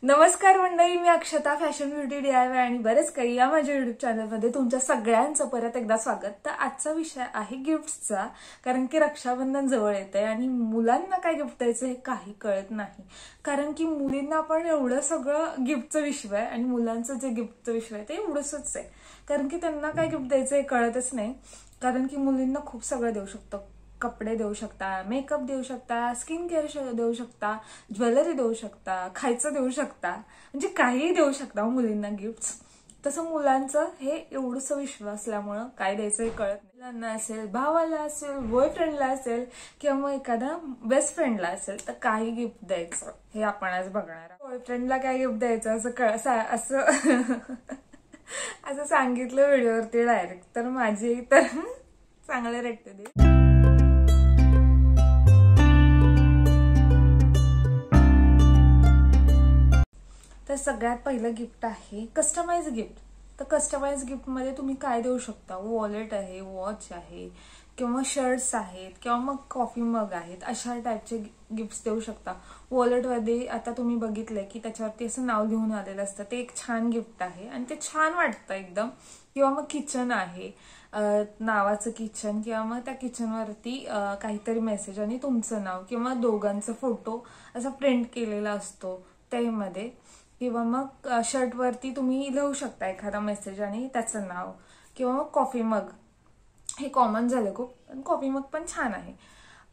नमस्कार मंडळी, मी अक्षता fashion beauty DIY आणि बरेच काही या माझ्या युट्यूब चॅनलमध्ये तुमच्या सगळ्यांचं परत एकदा स्वागत। तर आजचा विषय आहे गिफ्ट्सचा, कारण की रक्षाबंधन जवळ येतंय आणि मुलांना काय गिफ्ट द्यायचं हे काही कळत नाही। कारण की मुलींना पण एवढं सगळं गिफ्टचं विश्व आहे आणि मुलांचं जे गिफ्टचं विश्व आहे ते एवढंच आहे, कारण की त्यांना काय गिफ्ट द्यायचं हे कळतच नाही। कारण की मुलींना खूप सगळं देऊ शकतो, कपडे देऊ शकता, मेकअप देऊ शकता, स्किन केअर देऊ शकता, ज्वेलरी देऊ शकता, खायचं देऊ शकता, म्हणजे काहीही देऊ शकता मुलींना गिफ्ट्स। तसं मुलांचं हे एवढंच विश्व असल्यामुळं काय द्यायचं हे कळत नाही। मुलांना असेल, भावाला असेल, बॉयफ्रेंडला असेल किंवा मग एखादा बेस्ट फ्रेंडला असेल तर काही गिफ्ट द्यायचं हे आपण आज बघणार आहोत। बॉयफ्रेंडला काय गिफ्ट द्यायचं असं सांगितलं व्हिडिओवरती डायरेक्ट, तर माझी तर चांगले रेट दे। तर सगळ्यात पहिलं गिफ्ट आहे कस्टमाइज गिफ्ट। तर कस्टमाइज गिफ्ट मध्ये तुम्ही काय देऊ शकता, वॉलेट आहे, वॉच आहे किंवा शर्ट्स आहेत किंवा मग कॉफी मग आहेत, अशा टाइपचे गिफ्ट्स देऊ शकता। वॉलेट मध्ये आता तुम्ही बघितलंय की त्याच्यावरती असं नाव लिहून आलेलं असतं, ते एक छान गिफ्ट आहे आणि ते छान वाटतं एकदम। किंवा मग किचन आहे, नावाचं किचन किंवा मग त्या किचनवरती काहीतरी मेसेज आणि तुमचं नाव किंवा दोघांचा फोटो असा प्रिंट केलेला असतो त्यामध्ये। किंवा मग शर्ट वरती तुम्ही लिहू शकता एखादा मेसेज आणि त्याचं नाव। किंवा मग कॉफी मग, हे कॉमन झालं खूप, पण कॉफी मग पण छान आहे।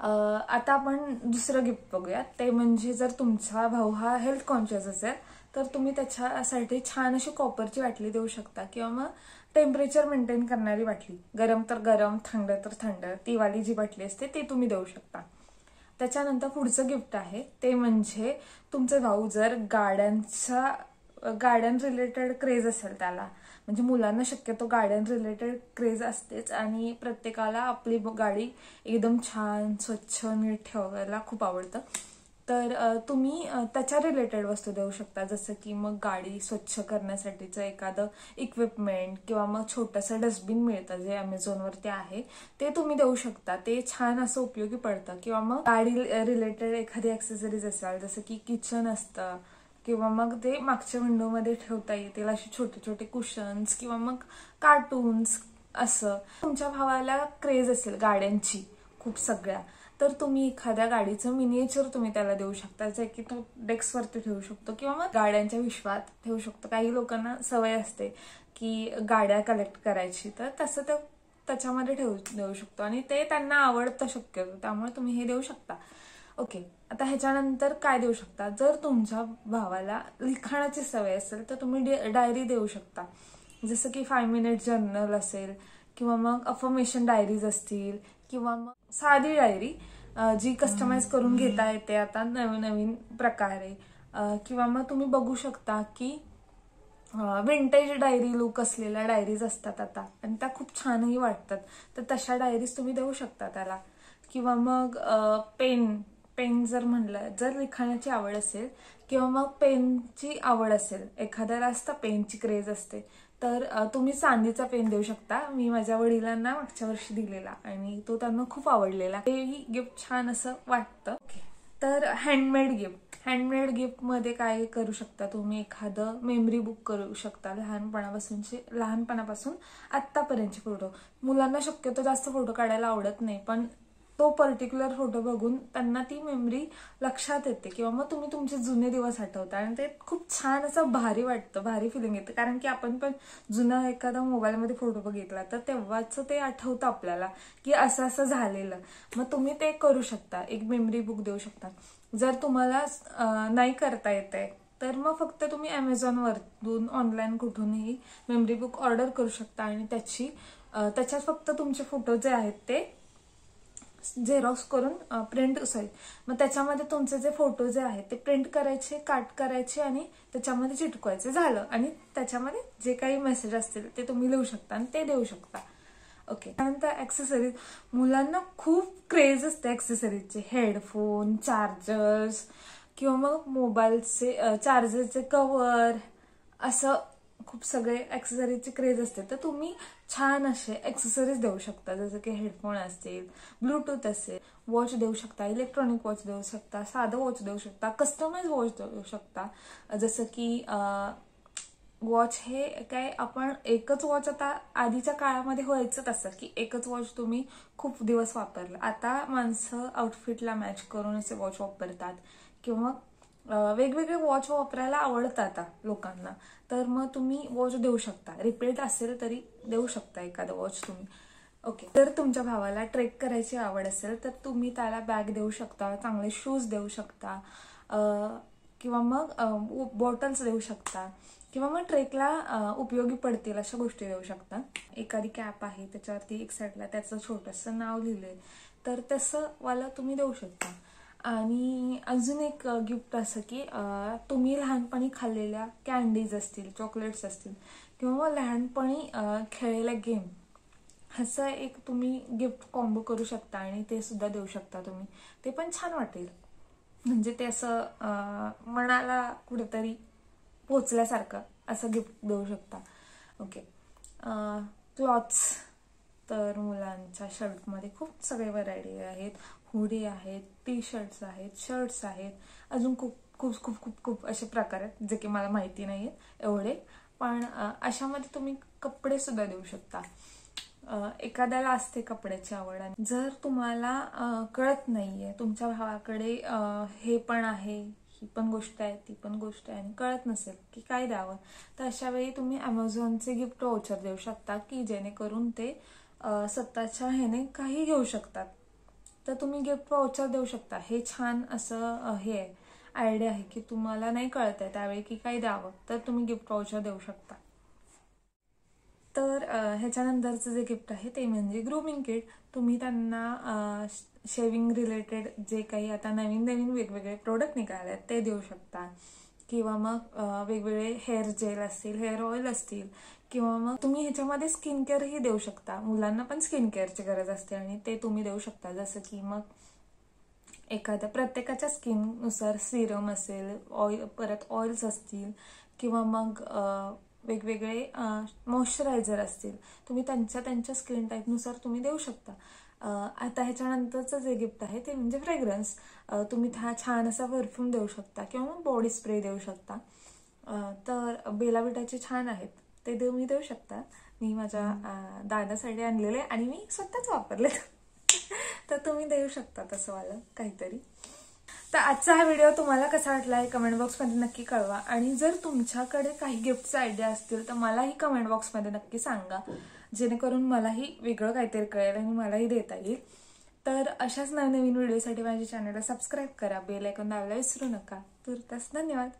आता आपण दुसरं गिफ्ट बघूया, ते म्हणजे जर तुमचा भाऊ हा हेल्थ कॉन्शियस असेल तर तुम्ही त्याच्यासाठी छान अशी कॉपरची बाटली देऊ शकता किंवा मग टेम्परेचर मेंटेन करणारी बाटली, गरम तर गरम, थंड तर थंड, ती वाली जी बाटली असते ते तुम्ही देऊ शकता। त्याच्यानंतर पुढचं गिफ्ट आहे ते म्हणजे तुमचा भाऊ जर गार्डन रिलेटेड क्रेज असेल त्याला, म्हणजे मुलांना शक्यतो गार्डन रिलेटेड क्रेज असतेच आणि प्रत्येकाला आपली गाडी एकदम छान स्वच्छ नीट ठेवायला खूप आवडतं। तर तुम्ही त्याच्या रिलेटेड वस्तू देऊ शकता, जसं की मग गाडी स्वच्छ करण्यासाठीचं एखादं इक्विपमेंट किंवा मग छोटंसं डस्टबिन मिळतं जे अमेझॉनवरती आहे, ते तुम्ही देऊ शकता। ते छान असं उपयोगी पडतं। किंवा मग गाडी रिलेटेड एखादी ऍक्सेसरीज असेल, जसं की किचन असतं किंवा मग ते मागच्या विंडोमध्ये ठेवता येतील असे छोटे छोटे कुशन्स किंवा मग कार्टून्स, असं तुमच्या भावाला क्रेज असेल गाड्यांची खूप सगळ्या, तर तुम्ही एखाद्या गाडीचं मिनिएचर तुम्ही त्याला देऊ शकता, जे की तो डेस्कवरती ठेवू शकतो किंवा मग गाड्यांच्या विश्वात ठेवू शकतो। काही लोकांना सवय असते की गाड्या कलेक्ट करायची, तर तसं ते त्याच्यामध्ये देऊ शकतो आणि ते त्यांना आवडतं शक्यतो, त्यामुळे तुम्ही हे देऊ शकता। ओके, आता ह्याच्यानंतर काय देऊ शकता, जर तुमच्या भावाला लिखाणाची सवय असेल तर तुम्ही डायरी देऊ शकता, जसं की 5 मिनिट जर्नल असेल किंवा मग अफर्मेशन डायरीज असतील किंवा मग साधी डायरी जी कस्टमाइज करून घेता येते आता नवीन नवीन प्रकारे। किंवा मग तुम्ही बघू शकता की विंटेज डायरी लुक असलेल्या डायरीज असतात आता आणि त्या खूप छानही वाटतात, तर तशा डायरीज तुम्ही देऊ शकता त्याला। किंवा मग पेन जर म्हणलं, जर लिखाणाची आवड असेल किंवा मग पेनची आवड असेल, एखाद्याला असतं पेनची क्रेज असते, तर तुम्ही चांदीचा पेन देऊ शकता। मी माझ्या वडिलांना मागच्या वर्षी दिलेला आणि तो त्यांना खूप आवडलेला, तेही गिफ्ट छान असं वाटतं। तर हँडमेड गिफ्ट मध्ये काय करू शकता तुम्ही, एखादं मेमरी बुक करू शकता, लहानपणापासून आत्तापर्यंतचे फोटो। मुलांना शक्यतो जास्त फोटो काढायला आवडत नाही, पण तो पर्टिक्युलर फोटो बघून त्यांना ती मेमरी लक्षात येते किंवा मग तुम्ही तुमचे जुने दिवस आठवता आणि ते खूप छान असं भारी वाटतं, भारी फिलिंग येतं। कारण की आपण पण जुना एखादा मोबाईलमध्ये फोटो बघितला तर तेव्हाच ते आठवतं आपल्याला की असं असं झालेलं, मग तुम्ही ते करू शकता, एक मेमरी बुक देऊ शकता। जर तुम्हाला नाही करता येते तर मग फक्त तुम्ही अमेझॉनवरून ऑनलाईन कुठूनही मेमरी बुक ऑर्डर करू शकता आणि त्याच्यात फक्त तुमचे फोटो जे आहेत ते झेरॉक्स करून मग त्याच्यामध्ये तुमचे जे फोटो जे आहेत ते प्रिंट करायचे, काट करायचे आणि त्याच्यामध्ये चिटकवायचे, झालं। आणि त्याच्यामध्ये जे काही मेसेज असतील ते तुम्ही लिहू शकता आणि ते देऊ शकता। ओके, त्यानंतर ऍक्सेसरीज, मुलांना खूप क्रेज असते ऍक्सेसरीजचे, हेडफोन, चार्जर्स किंवा मग मोबाईलचे चार्जरचे कव्हर, असं खूप सगळे ॲक्सेसरीजची क्रेज असते, तर तुम्ही छान असे ॲक्सेसरीज देऊ शकता, जसं की हेडफोन असतील, ब्लूटूथ असेल, वॉच देऊ शकता, इलेक्ट्रॉनिक वॉच देऊ शकता, साधं वॉच देऊ शकता, कस्टमाइज वॉच देऊ शकता. जसं की वॉच हे काय आपण एकच वॉच, आता आधीच्या काळामध्ये व्हायचं तसं की एकच वॉच तुम्ही खूप दिवस वापरलं. आता माणसं आउटफिटला मॅच करून असे वॉच वापरतात किंवा वेगवेगळे वॉच वापरायला आवडतात आता लोकांना. तर मग तुम्ही वॉच देऊ शकता, रिपीट असेल तरी देऊ शकता एखादं वॉच तुम्ही. ओके. जर तुमच्या भावाला ट्रेक करायची आवड असेल तर तुम्ही त्याला बॅग देऊ शकता, चांगले शूज देऊ शकता, किंवा मग बॉटल्स देऊ शकता, किंवा मग ट्रेकला उपयोगी पडतील अशा गोष्टी देऊ शकता. एखादी कॅप आहे त्याच्यावरती एक साईडला त्याचं छोटंसं नाव लिहिलंय, तर तसं वाला तुम्ही देऊ शकता. आणि अजून एक गिफ्ट असं की तुम्ही लहानपणी खाल्लेल्या कॅन्डीज असतील, चॉकलेट्स असतील, किंवा लहानपणी खेळलेला गेम, ह्याचं एक तुम्ही गिफ्ट कॉम्बो करू शकता आणि ते सुद्धा देऊ शकता तुम्ही. ते पण छान वाटेल, म्हणजे ते असं मनाला कुठेतरी पोचल्यासारखं असं गिफ्ट देऊ शकता. ओके. क्लॉथ्स, तर मुलांच्या शर्टमध्ये खूप सगळे व्हरायटी आहेत, हुडी आहेत, टी शर्ट्स आहेत, शर्ट्स आहेत, अजून खूप खूप खूप खूप खूप असे प्रकार आहेत जे की मला माहिती नाही आहेत एवढे. पण अशामध्ये तुम्ही कपडे सुद्धा देऊ शकता. एखाद्याला असते कपड्याची आवड, आणि जर तुम्हाला कळत नाहीये तुमच्या भावाकडे हे पण आहे, ही पण गोष्ट आहे, ती पण गोष्ट आहे, आणि कळत नसेल की काय द्यावं, तर अशा वेळी तुम्ही अमेझॉनचे गिफ्ट वाउचर देऊ शकता की जेणेकरून ते स्वतःच्या ह्याने काही घेऊ शकतात. तर तुम्ही गिफ्ट वाउचर देऊ शकता. हे छान असं हे आहे, आयडिया आहे की तुम्हाला नाही कळत आहे त्यावेळी की काय द्यावं, तर तुम्ही गिफ्ट वाउचर देऊ शकता. तर ह्याच्यानंतरचं जे गिफ्ट आहे ते म्हणजे ग्रूमिंग किट. तुम्ही त्यांना शेविंग रिलेटेड जे काही आता नवीन नवीन वेगवेगळे प्रोडक्ट निघाले आहेत ते देऊ शकता, किंवा मग वेगवेगळे हेअर जेल असतील, हेअर ऑइल असतील, किंवा मग तुम्ही ह्याच्यामध्ये स्किन केअरही देऊ शकता. मुलांना पण स्किन केअरची गरज असते आणि ते तुम्ही देऊ शकता. जसं की मग एखाद्या प्रत्येकाच्या स्किननुसार सिरम असेल, ऑइल, परत ऑइल्स असतील, किंवा मग वेगवेगळे मॉइश्चरायझर असतील, तुम्ही त्यांच्या स्किन टाईपनुसार तुम्ही देऊ शकता. आता ह्याच्यानंतरचं जे गिफ्ट आहे ते म्हणजे फ्रेग्रन्स. तुम्ही छान असा परफ्यूम देऊ शकता किंवा मग बॉडी स्प्रे देऊ शकता. तर बेला विटाचे छान आहेत, ते तुम्ही देऊ शकता. मी माझ्या दादासाठी आणलेले आणि मी स्वतःच वापरले. तर तुम्ही देऊ शकता तसं वालं काहीतरी. तर आजचा हा व्हिडिओ तुम्हाला कसा वाटला आहे कमेंट बॉक्समध्ये नक्की कळवा. आणि जर तुमच्याकडे काही गिफ्टचे आयडिया असतील तर मलाही कमेंट बॉक्समध्ये नक्की सांगा, जेणेकरून मलाही वेगळं काहीतरी कळेल आणि मलाही देता येईल. तर अशाच नवनवीन व्हिडिओसाठी माझ्या चॅनलला सबस्क्राईब करा, बेल आयकॉन दाबायला विसरू नका. तुर्तास धन्यवाद.